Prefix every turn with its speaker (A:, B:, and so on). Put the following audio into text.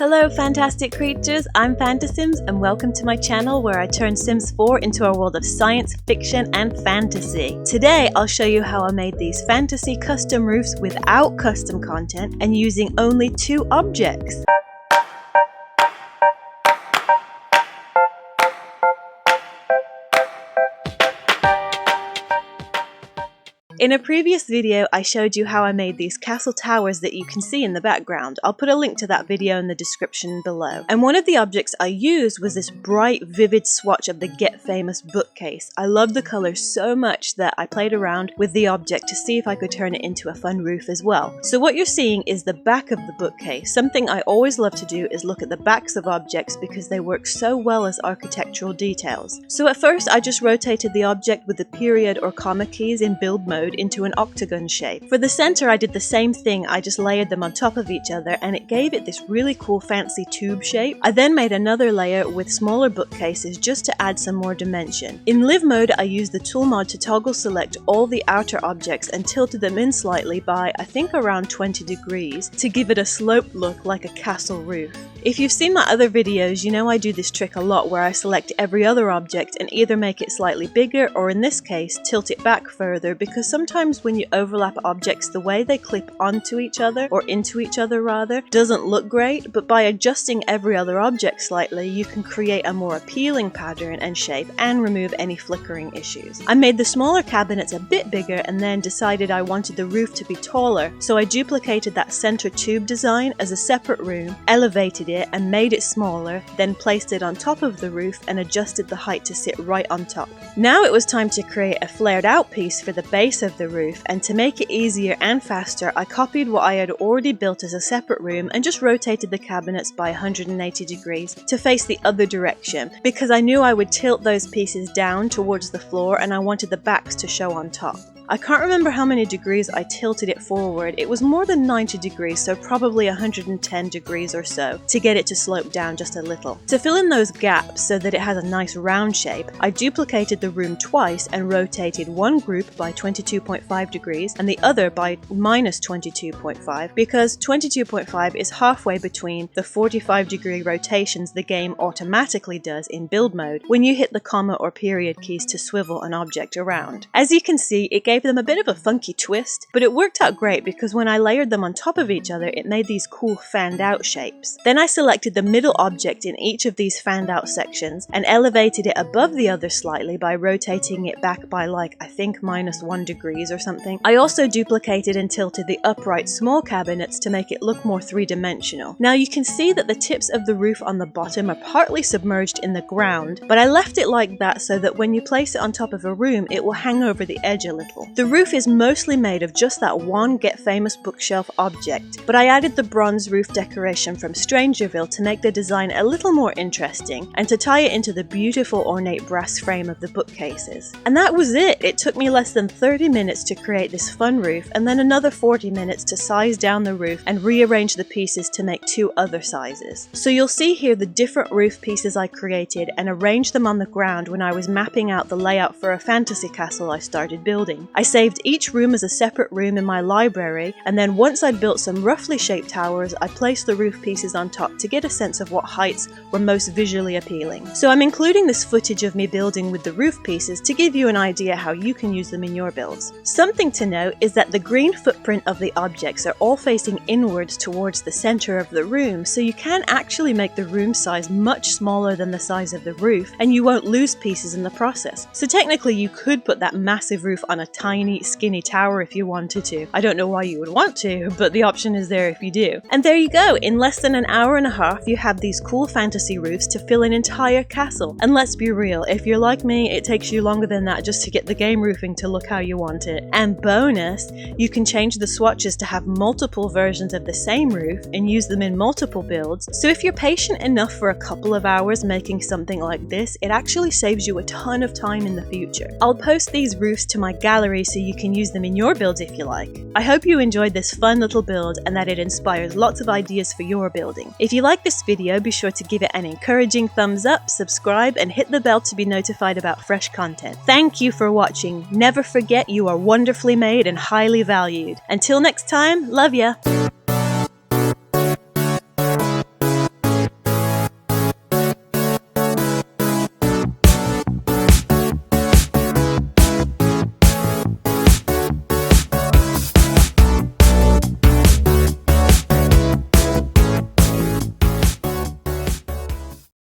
A: Hello fantastic creatures, I'm fantasims and welcome to my channel where I turn Sims 4 into a world of science, fiction and fantasy. Today I'll show you how I made these fantasy custom roofs without custom content and using only 2 objects. In a previous video, I showed you how I made these castle towers that you can see in the background. I'll put a link to that video in the description below. And one of the objects I used was this bright, vivid swatch of the Get Famous bookcase. I loved the color so much that I played around with the object to see if I could turn it into a fun roof as well. So what you're seeing is the back of the bookcase. Something I always love to do is look at the backs of objects because they work so well as architectural details. So at first I just rotated the object with the period or comma keys in build mode into an octagon shape. For the center I did the same thing, I just layered them on top of each other and it gave it this really cool fancy tube shape. I then made another layer with smaller bookcases just to add some more dimension. In live mode I used the tool mod to toggle select all the outer objects and tilted them in slightly by I think around 20 degrees to give it a sloped look like a castle roof. If you've seen my other videos, you know I do this trick a lot where I select every other object and either make it slightly bigger or in this case tilt it back further, because sometimes when you overlap objects the way they clip onto each other, or into each other rather, doesn't look great, but by adjusting every other object slightly you can create a more appealing pattern and shape and remove any flickering issues. I made the smaller cabinets a bit bigger and then decided I wanted the roof to be taller, so I duplicated that center tube design as a separate room, elevated it and made it smaller, then placed it on top of the roof and adjusted the height to sit right on top. Now it was time to create a flared out piece for the base of the roof, and to make it easier and faster I copied what I had already built as a separate room and just rotated the cabinets by 180 degrees to face the other direction, because I knew I would tilt those pieces down towards the floor and I wanted the backs to show on top. I can't remember how many degrees I tilted it forward. It was more than 90 degrees, so probably 110 degrees or so, to get it to slope down just a little. To fill in those gaps so that it has a nice round shape, I duplicated the room twice and rotated one group by 22.5 degrees and the other by minus 22.5, because 22.5 is halfway between the 45 degree rotations the game automatically does in build mode when you hit the comma or period keys to swivel an object around. As you can see, it gave them a bit of a funky twist, but it worked out great because when I layered them on top of each other it made these cool fanned out shapes. Then I selected the middle object in each of these fanned out sections and elevated it above the other slightly by rotating it back by like I think minus 1 degrees or something. I also duplicated and tilted the upright small cabinets to make it look more three-dimensional. Now you can see that the tips of the roof on the bottom are partly submerged in the ground, but I left it like that so that when you place it on top of a room it will hang over the edge a little. The roof is mostly made of just that one Get Famous bookshelf object, but I added the bronze roof decoration from Strangerville to make the design a little more interesting and to tie it into the beautiful ornate brass frame of the bookcases. And that was it! It took me less than 30 minutes to create this fun roof and then another 40 minutes to size down the roof and rearrange the pieces to make 2 other sizes. So you'll see here the different roof pieces I created and arranged them on the ground when I was mapping out the layout for a fantasy castle I started building. I saved each room as a separate room in my library, and then once I'd built some roughly shaped towers, I placed the roof pieces on top to get a sense of what heights were most visually appealing. So I'm including this footage of me building with the roof pieces to give you an idea how you can use them in your builds. Something to note is that the green footprint of the objects are all facing inwards towards the center of the room, so you can actually make the room size much smaller than the size of the roof, and you won't lose pieces in the process. So technically you could put that massive roof on a tiny skinny tower if you wanted to. I don't know why you would want to, but the option is there if you do. And there you go, in less than an hour and a half you have these cool fantasy roofs to fill an entire castle. And let's be real, if you're like me it takes you longer than that just to get the game roofing to look how you want it. And bonus, you can change the swatches to have multiple versions of the same roof and use them in multiple builds, so if you're patient enough for a couple of hours making something like this, it actually saves you a ton of time in the future. I'll post these roofs to my gallery so you can use them in your builds if you like. I hope you enjoyed this fun little build and that it inspires lots of ideas for your building. If you like this video, be sure to give it an encouraging thumbs up, subscribe and hit the bell to be notified about fresh content. Thank you for watching. Never forget you are wonderfully made and highly valued. Until next time, love ya!